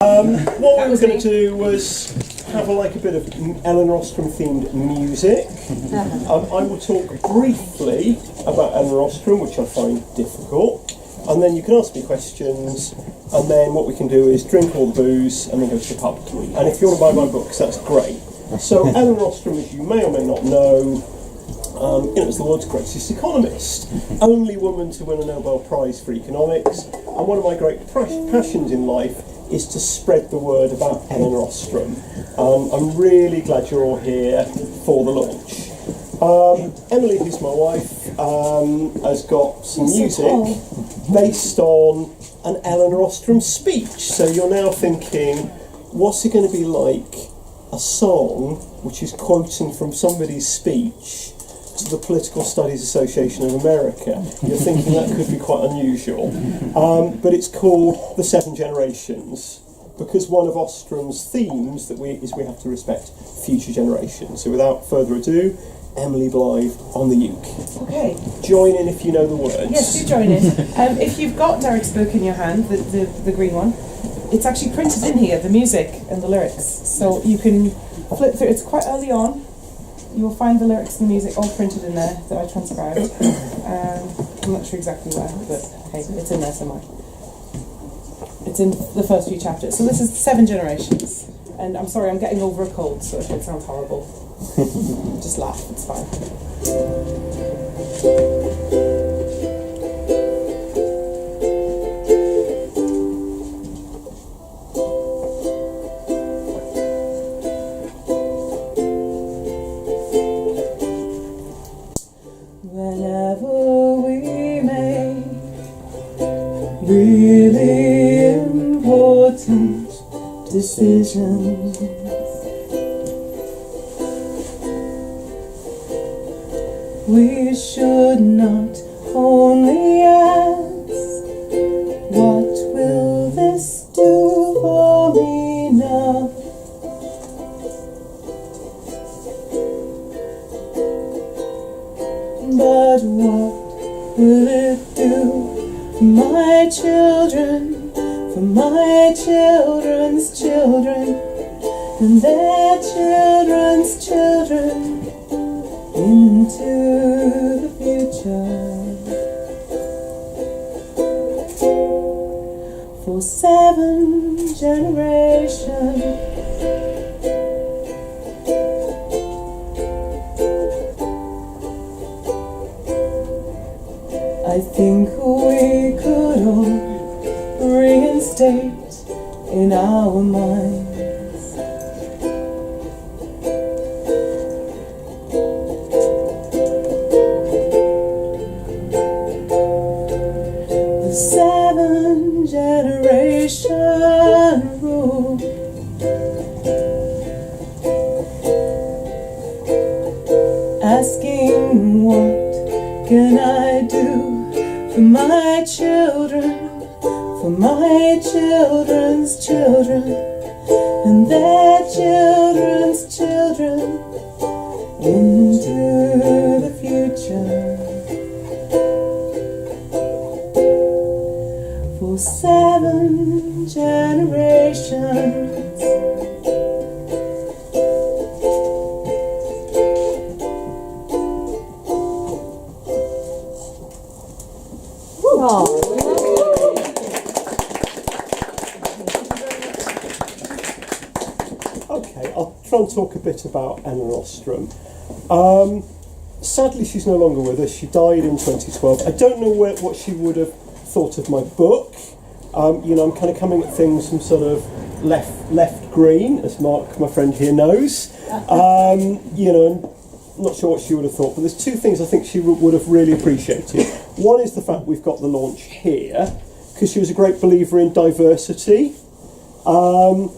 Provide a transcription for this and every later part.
What we were going to do was have a bit of Elinor Ostrom themed music. I will talk briefly about Elinor Ostrom, which I find difficult, and then you can ask me questions, and then what we can do is drink all the booze and then go to the pub. And if you want to buy my books, that's great. So Elinor Ostrom, as you may or may not know, is the world's greatest economist, only woman to win a Nobel Prize for economics, and one of my great passions in life is to spread the word about Elinor Ostrom. I'm really glad you're all here for the launch. Emily, who's my wife, has got some music based on an Elinor Ostrom speech. So you're now thinking, what's it going to be like a song which is quoting from somebody's speech to the Political Studies Association of America? You're thinking that could be quite unusual. But it's called The Seven Generations, because one of Ostrom's themes is we have to respect future generations. So without further ado, Emily Blythe on the uke. Okay. Join in if you know the words. Yes, do join in. If you've got Derek's book in your hand, the green one, it's actually printed in here, the music and the lyrics. So you can flip through. It's quite early on. You will find the lyrics and the music all printed in there that I transcribed. I'm not sure exactly where, but hey, it's in there somewhere. It's in the first few chapters. So this is 7 generations. And I'm sorry, I'm getting over a cold, so if it sounds horrible, just laugh, it's fine. Whenever we make really important decisions, we should not only ask, what will this do for me now? But what will it do for my children, for my children's children, and their children's children, into the future? For 7 generations. I think we could all reinstate in our minds the 7 generation rule. Asking, what can I do for my children, for my children's children, and their children's children, into the future? For 7 generations. Okay, I'll try and talk a bit about Elinor Ostrom. Sadly, she's no longer with us. She died in 2012. I don't know what she would have thought of my book. I'm kind of coming at things from sort of left green, as Mark, my friend here, knows. I'm not sure what she would have thought, but there's 2 things I think she would have really appreciated. One is the fact we've got the launch here, because she was a great believer in diversity. And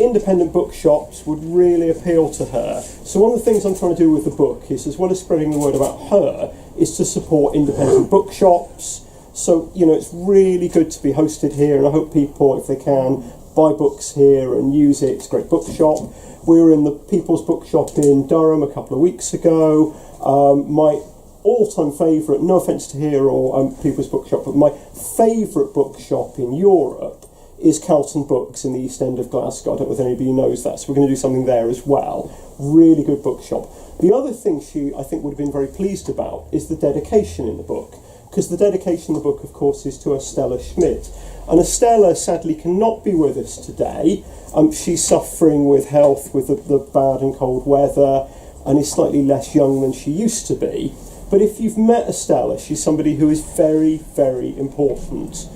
independent bookshops would really appeal to her. So one of the things I'm trying to do with the book is, as well as spreading the word about her, is to support independent bookshops. So, it's really good to be hosted here, and I hope people, if they can, buy books here and use it. It's a great bookshop. We were in the People's Bookshop in Durham a couple of weeks ago. My all-time favourite, no offence to here or People's Bookshop, but my favourite bookshop in Europe is Carlton Books in the East End of Glasgow. I don't know if anybody knows that, so we're going to do something there as well. Really good bookshop. The other thing she, I think, would have been very pleased about is the dedication in the book, because the dedication in the book, of course, is to Estella Schmidt. And Estella sadly cannot be with us today. She's suffering with health, with the bad and cold weather, and is slightly less young than she used to be. But if you've met Estella, she's somebody who is very, very important.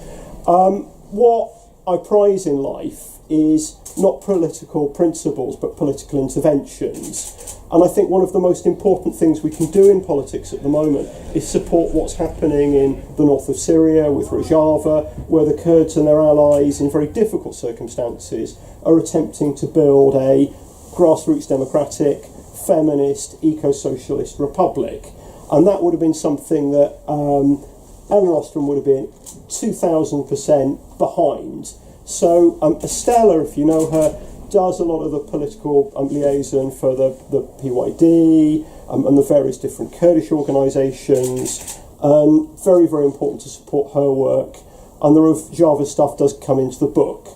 What I prize in life is not political principles, but political interventions. And I think one of the most important things we can do in politics at the moment is support what's happening in the north of Syria with Rojava, where the Kurds and their allies, in very difficult circumstances, are attempting to build a grassroots democratic, feminist, eco-socialist republic. And that would have been something that Elinor Ostrom would have been 2,000% behind. So Estella, if you know her, does a lot of the political liaison for the PYD and the various different Kurdish organisations, and very, very important to support her work. And the Rojava stuff does come into the book.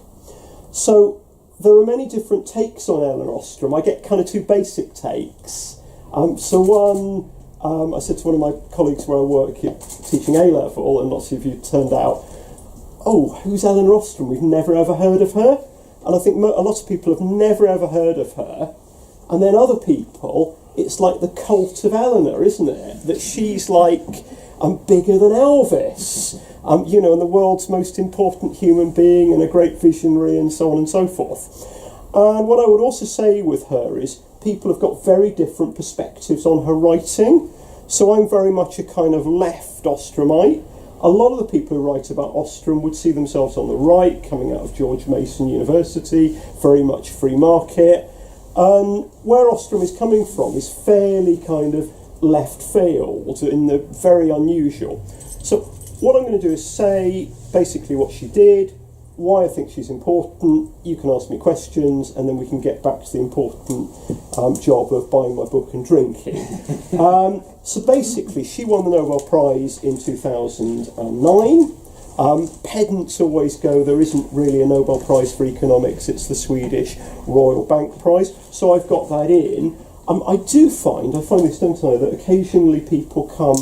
So there are many different takes on Elinor Ostrom. I get kind of two basic takes. So one, I said to one of my colleagues where I work teaching A-level, and lots of you turned out, oh, who's Elinor Ostrom? We've never ever heard of her. And I think a lot of people have never ever heard of her. And then other people, it's like the cult of Elinor, isn't it? That she's like bigger than Elvis, and the world's most important human being and a great visionary and so on and so forth. And what I would also say with her is people have got very different perspectives on her writing. So I'm very much a kind of left Ostromite. A lot of the people who write about Ostrom would see themselves on the right, coming out of George Mason University, very much free market. And where Ostrom is coming from is fairly kind of left field, in the very unusual. So what I'm going to do is say basically what she did, why I think she's important. You can ask me questions, and then we can get back to the important job of buying my book and drinking. So basically, she won the Nobel Prize in 2009. Pedants always go, there isn't really a Nobel Prize for economics, it's the Swedish Royal Bank Prize. So I've got that in. I find this, don't I, that occasionally people come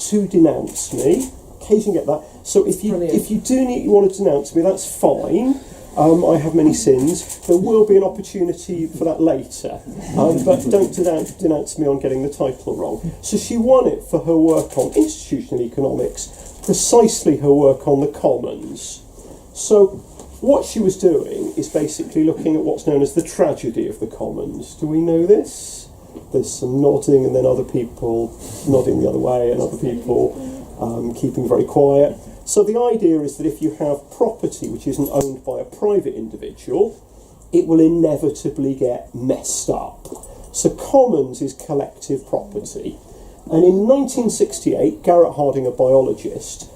to denounce me. Occasionally get that. So if you want to denounce me, that's fine. I have many sins. There will be an opportunity for that later. But don't denounce me on getting the title wrong. So she won it for her work on institutional economics, precisely her work on the commons. So what she was doing is basically looking at what's known as the tragedy of the commons. Do we know this? There's some nodding, and then other people nodding the other way, and other people keeping very quiet. So the idea is that if you have property which isn't owned by a private individual, it will inevitably get messed up. So commons is collective property. And in 1968, Garrett Harding, a biologist,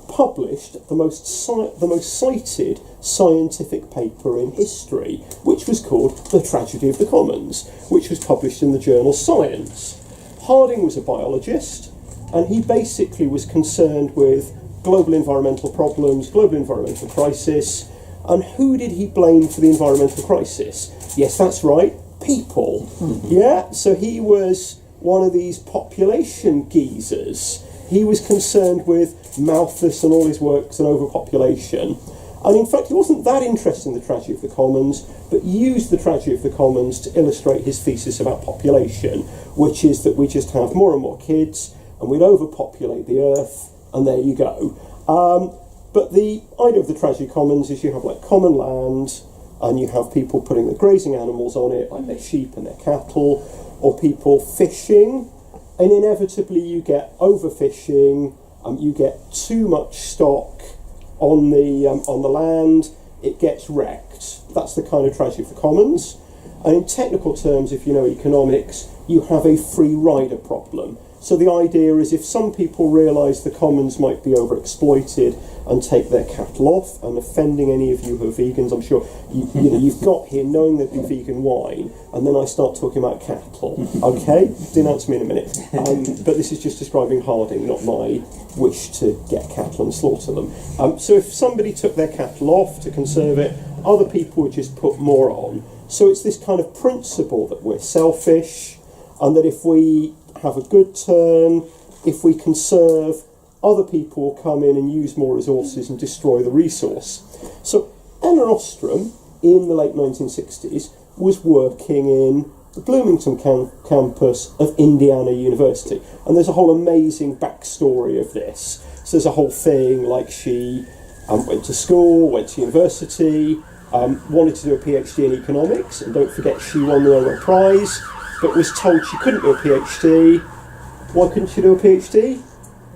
published the most cited scientific paper in history, which was called The Tragedy of the Commons, which was published in the journal Science. Harding was a biologist, and he basically was concerned with global environmental problems, global environmental crisis. And who did he blame for the environmental crisis? Yes, that's right, people. Yeah, so he was one of these population geezers. He was concerned with Malthus and all his works and overpopulation. And in fact, he wasn't that interested in the tragedy of the commons, but used the tragedy of the commons to illustrate his thesis about population, which is that we just have more and more kids, and we'd overpopulate the earth, and there you go. But the idea of the tragedy commons is you have like common land, and you have people putting their grazing animals on it, like their sheep and their cattle, or people fishing, and inevitably you get overfishing, you get too much stock on the land, it gets wrecked. That's the kind of tragedy of the commons. And in technical terms, if you know economics, you have a free rider problem. So the idea is if some people realise the commons might be overexploited and take their cattle off, and offending any of you who are vegans, I'm sure you've got here knowing there'd be vegan wine, and then I start talking about cattle. Okay, denounce me in a minute. But this is just describing harding, not my wish to get cattle and slaughter them. So if somebody took their cattle off to conserve it, other people would just put more on. So it's this kind of principle that we're selfish, and that if we have a good turn, if we conserve, other people will come in and use more resources and destroy the resource. So Elinor Ostrom, in the late 1960s, was working in the Bloomington campus of Indiana University. And there's a whole amazing backstory of this. So there's a whole thing like she went to school, went to university, wanted to do a PhD in economics, and don't forget she won the Nobel Prize, but was told she couldn't do a PhD. Why couldn't she do a PhD?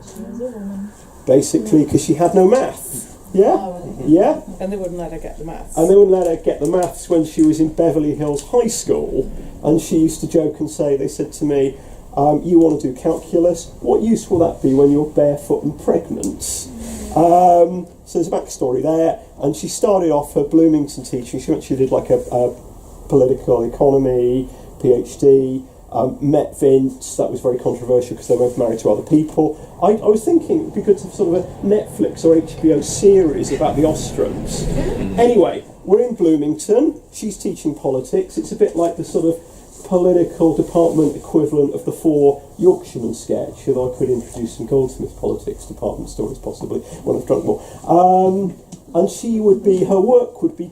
She was a woman. Basically, because she had no math. Yeah? Yeah? And they wouldn't let her get the maths. And they wouldn't let her get the maths when she was in Beverly Hills High School. And she used to joke and say, they said to me, you want to do calculus? What use will that be when you're barefoot and pregnant? So there's a backstory there. And she started off her Bloomington teaching. She did like a political economy PhD. Met Vince, that was very controversial because they were both married to other people. I was thinking it would be good to have sort of a Netflix or HBO series about the Ostroms. Anyway, we're in Bloomington, she's teaching politics. It's a bit like the sort of political department equivalent of the Four Yorkshiremen sketch, although I could introduce some Goldsmith politics department stories possibly when I've drunk more. And she would be, her work would be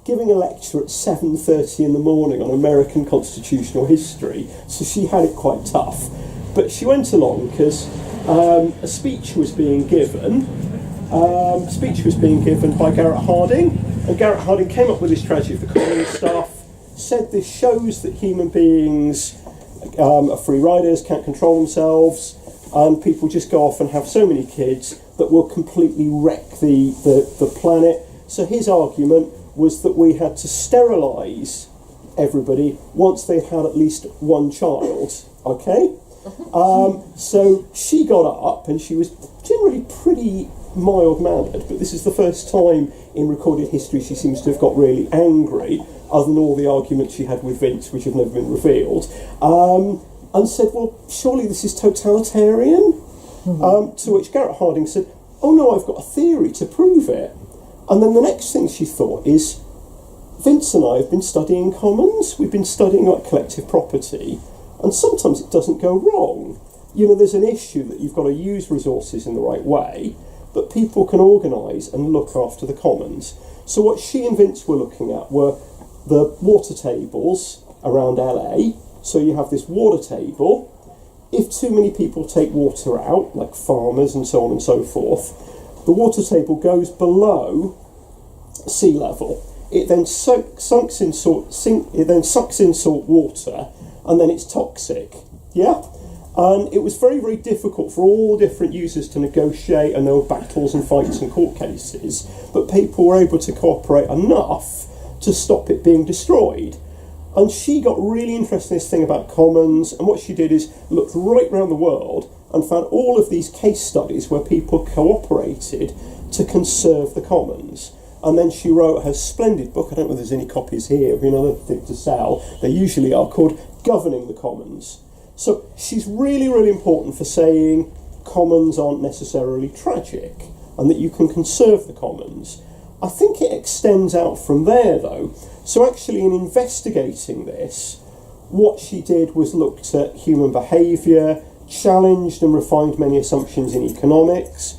giving a lecture at 7:30 in the morning on American constitutional history, so she had it quite tough. But she went along because a speech was being given by Garrett Harding, and Garrett Harding came up with this tragedy of the commons stuff, said this shows that human beings are free riders, can't control themselves, and people just go off and have so many kids that will completely wreck the planet. So his argument was that we had to sterilise everybody once they'd had at least one child, okay? So she got up, and she was generally pretty mild-mannered, but this is the first time in recorded history she seems to have got really angry, other than all the arguments she had with Vince, which have never been revealed, and said, well, surely this is totalitarian? To which Garrett Harding said, oh no, I've got a theory to prove it. And then the next thing she thought is, Vince and I have been studying commons, we've been studying like collective property, and sometimes it doesn't go wrong. You know, there's an issue that you've got to use resources in the right way, but people can organise and look after the commons. So what she and Vince were looking at were the water tables around LA. So you have this water table. If too many people take water out, like farmers and so on and so forth, the water table goes below sea level. It then sucks in salt water, and then it's toxic. Yeah? And it was very, very difficult for all different users to negotiate, and there were battles and fights and court cases, but people were able to cooperate enough to stop it being destroyed. And she got really interested in this thing about commons, and what she did is looked right around the world and found all of these case studies where people cooperated to conserve the commons. And then she wrote her splendid book, I don't know if there's any copies here, if you know, another thing to sell, they usually are, called Governing the Commons. So she's really, really important for saying commons aren't necessarily tragic, and that you can conserve the commons. I think it extends out from there though. So actually in investigating this, what she did was looked at human behaviour, challenged and refined many assumptions in economics,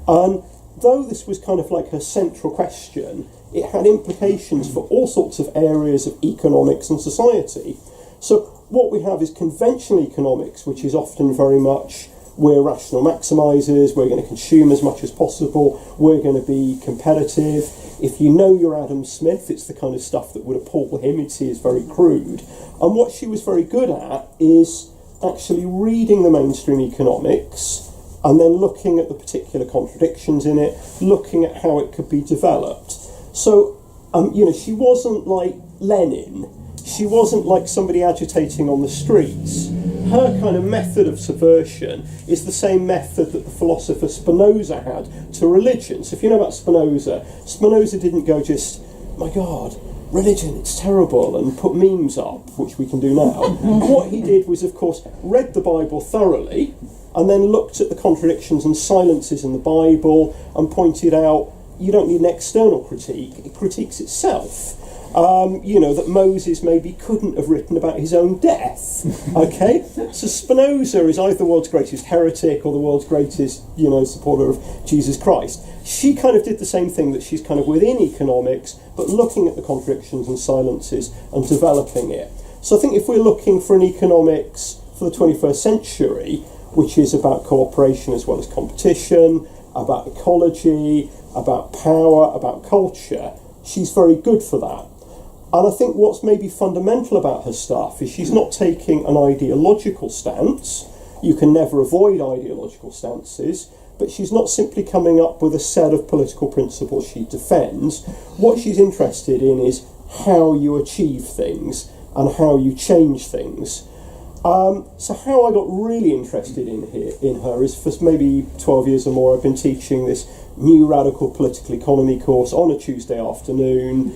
and though this was kind of like her central question, it had implications for all sorts of areas of economics and society. So what we have is conventional economics, which is often very much we're rational maximisers, we're going to consume as much as possible, we're going to be competitive. If you know you're Adam Smith, it's the kind of stuff that would appall him, he'd see as very crude. And what she was very good at is actually reading the mainstream economics and then looking at the particular contradictions in it, looking at how it could be developed. So, she wasn't like Lenin. She wasn't like somebody agitating on the streets. her kind of method of subversion is the same method that the philosopher Spinoza had to religion. So if you know about Spinoza, Spinoza didn't go just, my God, religion, it's terrible, and put memes up, which we can do now. What he did was, of course, read the Bible thoroughly, and then looked at the contradictions and silences in the Bible, and pointed out, you don't need an external critique, it critiques itself. That Moses maybe couldn't have written about his own death. Okay? So Spinoza is either the world's greatest heretic or the world's greatest, supporter of Jesus Christ. She kind of did the same thing, that she's kind of within economics, but looking at the contradictions and silences and developing it. So I think if we're looking for an economics for the 21st century, which is about cooperation as well as competition, about ecology, about power, about culture, she's very good for that. And I think what's maybe fundamental about her stuff is she's not taking an ideological stance. You can never avoid ideological stances, but she's not simply coming up with a set of political principles she defends. What she's interested in is how you achieve things and how you change things. So how I got really interested in her is, for maybe 12 years or more, I've been teaching this new radical political economy course on a Tuesday afternoon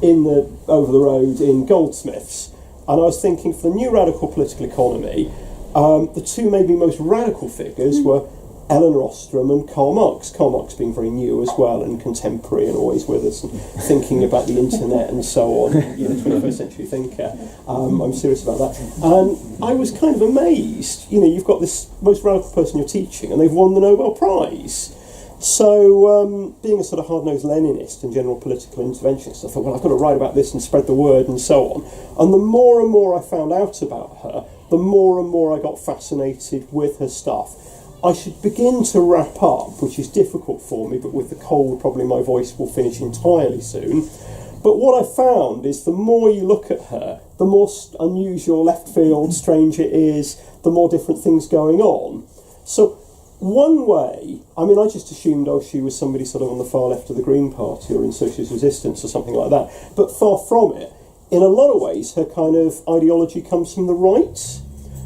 over the road in Goldsmiths. And I was thinking, for the new radical political economy, the two maybe most radical figures were Elinor Ostrom and Karl Marx. Karl Marx being very new as well and contemporary and always with us and thinking about the internet and so on, 21st century thinker. I'm serious about that. And I was kind of amazed. You've got this most radical person you're teaching and they've won the Nobel Prize. So, being a sort of hard-nosed Leninist and general political interventionist, I thought, well, I've got to write about this and spread the word and so on. And the more and more I found out about her, the more and more I got fascinated with her stuff. I should begin to wrap up, which is difficult for me, but with the cold, probably my voice will finish entirely soon. But what I found is the more you look at her, the more unusual, left field, strange it is, the more different things going on. So, one way, I just assumed, she was somebody sort of on the far left of the Green Party or in socialist resistance or something like that, but far from it. In a lot of ways, her kind of ideology comes from the right.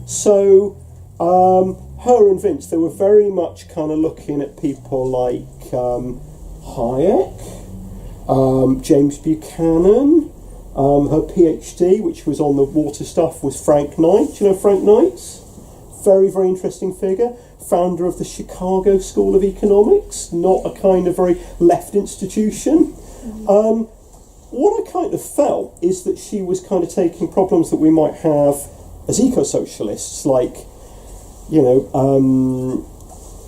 So, her and Vince, they were very much kind of looking at people like Hayek, James Buchanan, her PhD, which was on the water stuff, was Frank Knight. Do you know Frank Knight? Very, very interesting figure. Founder of the Chicago School of Economics, not a kind of very left institution. What I kind of felt is that she was kind of taking problems that we might have as eco-socialists, like,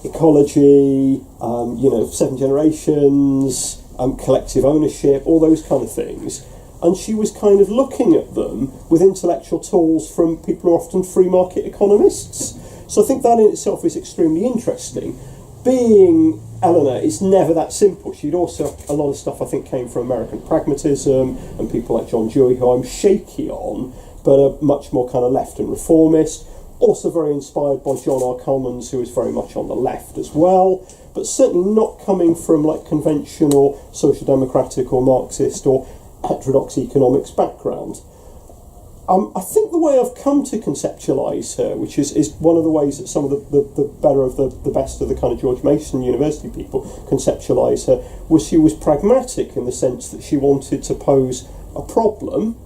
ecology, 7 generations, collective ownership, all those kind of things. And she was kind of looking at them with intellectual tools from people who are often free market economists. So I think that in itself is extremely interesting. Being Eleanor, it's never that simple. She'd also, a lot of stuff I think came from American pragmatism and people like John Dewey, who I'm shaky on, but are much more kind of left and reformist. Also very inspired by John R. Commons, who is very much on the left as well, but certainly not coming from like conventional social democratic or Marxist or heterodox economics background. I think the way I've come to conceptualise her, which is one of the ways that some of the better of the best of the kind of George Mason University people conceptualise her, was she was pragmatic in the sense that she wanted to pose a problem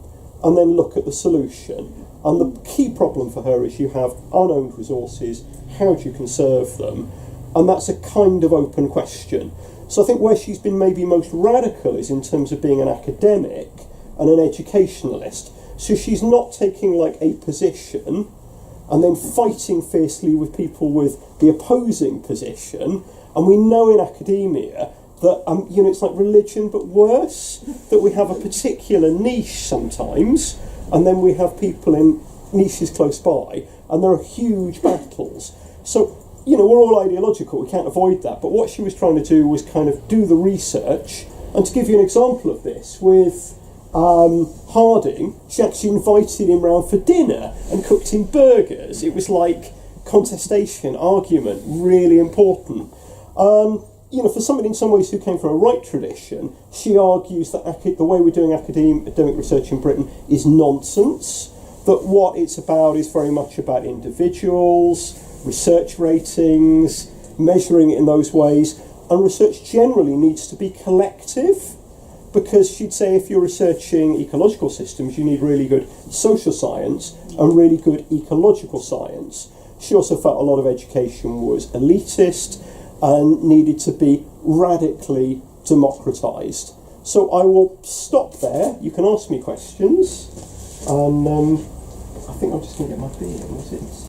and then look at the solution. And the key problem for her is you have unowned resources, how do you conserve them? And that's a kind of open question. So I think where she's been maybe most radical is in terms of being an academic and an educationalist. So she's not taking like a position and then fighting fiercely with people with the opposing position. And we know in academia that, it's like religion but worse, that we have a particular niche sometimes, and then we have people in niches close by, and there are huge battles. So, we're all ideological, we can't avoid that, but what she was trying to do was kind of do the research. And to give you an example of this, with Harding, she actually invited him round for dinner and cooked him burgers. It was like contestation, argument, really important. For somebody in some ways who came from a right tradition, she argues that the way we're doing academic research in Britain is nonsense. that what it's about is very much about individuals, research ratings, measuring it in those ways, and research generally needs to be collective, because she'd say if you're researching ecological systems, you need really good social science and really good ecological science. She also felt a lot of education was elitist and needed to be radically democratised. So I will stop there. You can ask me questions, and I think I'm just going to get my beer. Was it?